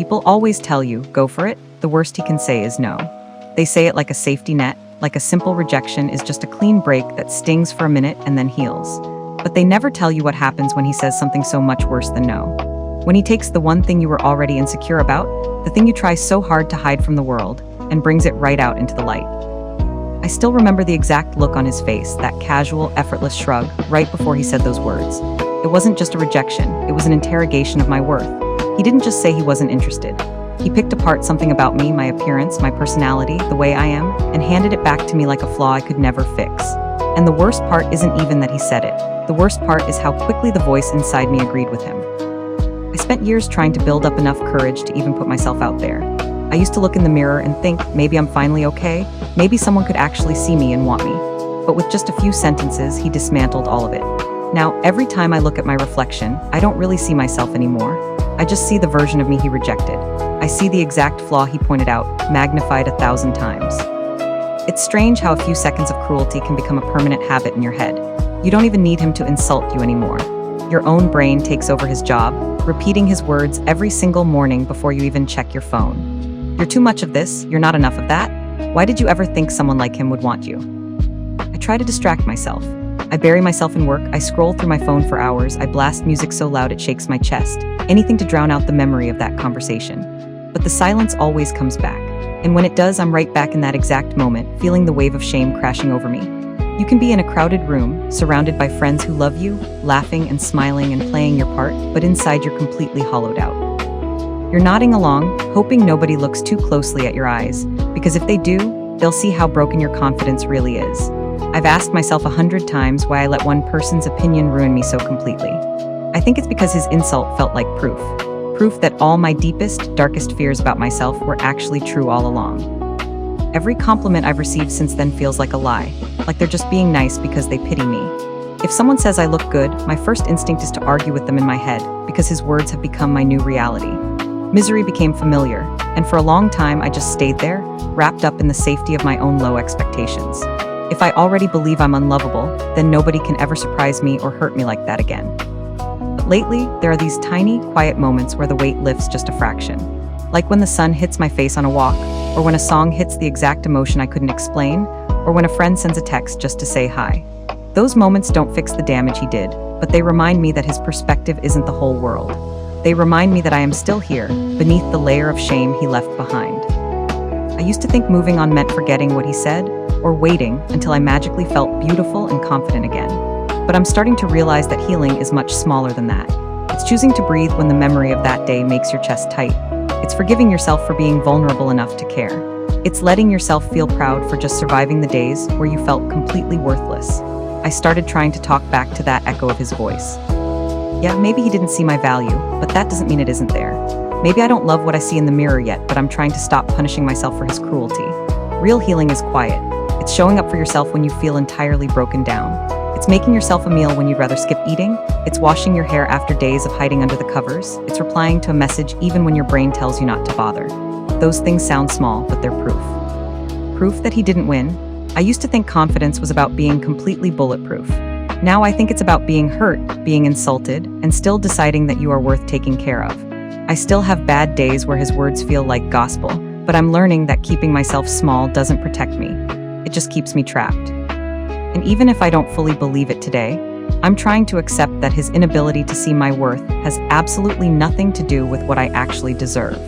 People always tell you, go for it. The worst he can say is no. They say it like a safety net, like a simple rejection is just a clean break that stings for a minute and then heals. But they never tell you what happens when he says something so much worse than no. When he takes the one thing you were already insecure about, the thing you try so hard to hide from the world, and brings it right out into the light. I still remember the exact look on his face, that casual, effortless shrug, right before he said those words. It wasn't just a rejection, it was an interrogation of my worth. He didn't just say he wasn't interested. He picked apart something about me, my appearance, my personality, the way I am, and handed it back to me like a flaw I could never fix. And the worst part isn't even that he said it. The worst part is how quickly the voice inside me agreed with him. I spent years trying to build up enough courage to even put myself out there. I used to look in the mirror and think, maybe I'm finally okay, maybe someone could actually see me and want me. But with just a few sentences, he dismantled all of it. Now, every time I look at my reflection, I don't really see myself anymore. I just see the version of me he rejected. I see the exact flaw he pointed out, magnified 1,000 times. It's strange how a few seconds of cruelty can become a permanent habit in your head. You don't even need him to insult you anymore. Your own brain takes over his job, repeating his words every single morning before you even check your phone. You're too much of this, you're not enough of that. Why did you ever think someone like him would want you? I try to distract myself. I bury myself in work, I scroll through my phone for hours, I blast music so loud it shakes my chest, anything to drown out the memory of that conversation. But the silence always comes back. And when it does, I'm right back in that exact moment, feeling the wave of shame crashing over me. You can be in a crowded room, surrounded by friends who love you, laughing and smiling and playing your part, but inside you're completely hollowed out. You're nodding along, hoping nobody looks too closely at your eyes, because if they do, they'll see how broken your confidence really is. I've asked myself 100 times why I let one person's opinion ruin me so completely. I think it's because his insult felt like proof. Proof that all my deepest, darkest fears about myself were actually true all along. Every compliment I've received since then feels like a lie, like they're just being nice because they pity me. If someone says I look good, my first instinct is to argue with them in my head, because his words have become my new reality. Misery became familiar, and for a long time I just stayed there, wrapped up in the safety of my own low expectations. If I already believe I'm unlovable, then nobody can ever surprise me or hurt me like that again. But lately, there are these tiny, quiet moments where the weight lifts just a fraction. Like when the sun hits my face on a walk, or when a song hits the exact emotion I couldn't explain, or when a friend sends a text just to say hi. Those moments don't fix the damage he did, but they remind me that his perspective isn't the whole world. They remind me that I am still here, beneath the layer of shame he left behind. I used to think moving on meant forgetting what he said, or waiting until I magically felt beautiful and confident again. But I'm starting to realize that healing is much smaller than that. It's choosing to breathe when the memory of that day makes your chest tight. It's forgiving yourself for being vulnerable enough to care. It's letting yourself feel proud for just surviving the days where you felt completely worthless. I started trying to talk back to that echo of his voice. Yeah, maybe he didn't see my value, but that doesn't mean it isn't there. Maybe I don't love what I see in the mirror yet, but I'm trying to stop punishing myself for his cruelty. Real healing is quiet. It's showing up for yourself when you feel entirely broken down. It's making yourself a meal when you'd rather skip eating. It's washing your hair after days of hiding under the covers. It's replying to a message even when your brain tells you not to bother. Those things sound small, but they're proof. Proof that he didn't win. I used to think confidence was about being completely bulletproof. Now I think it's about being hurt, being insulted, and still deciding that you are worth taking care of. I still have bad days where his words feel like gospel, but I'm learning that keeping myself small doesn't protect me. It just keeps me trapped. And even if I don't fully believe it today, I'm trying to accept that his inability to see my worth has absolutely nothing to do with what I actually deserve.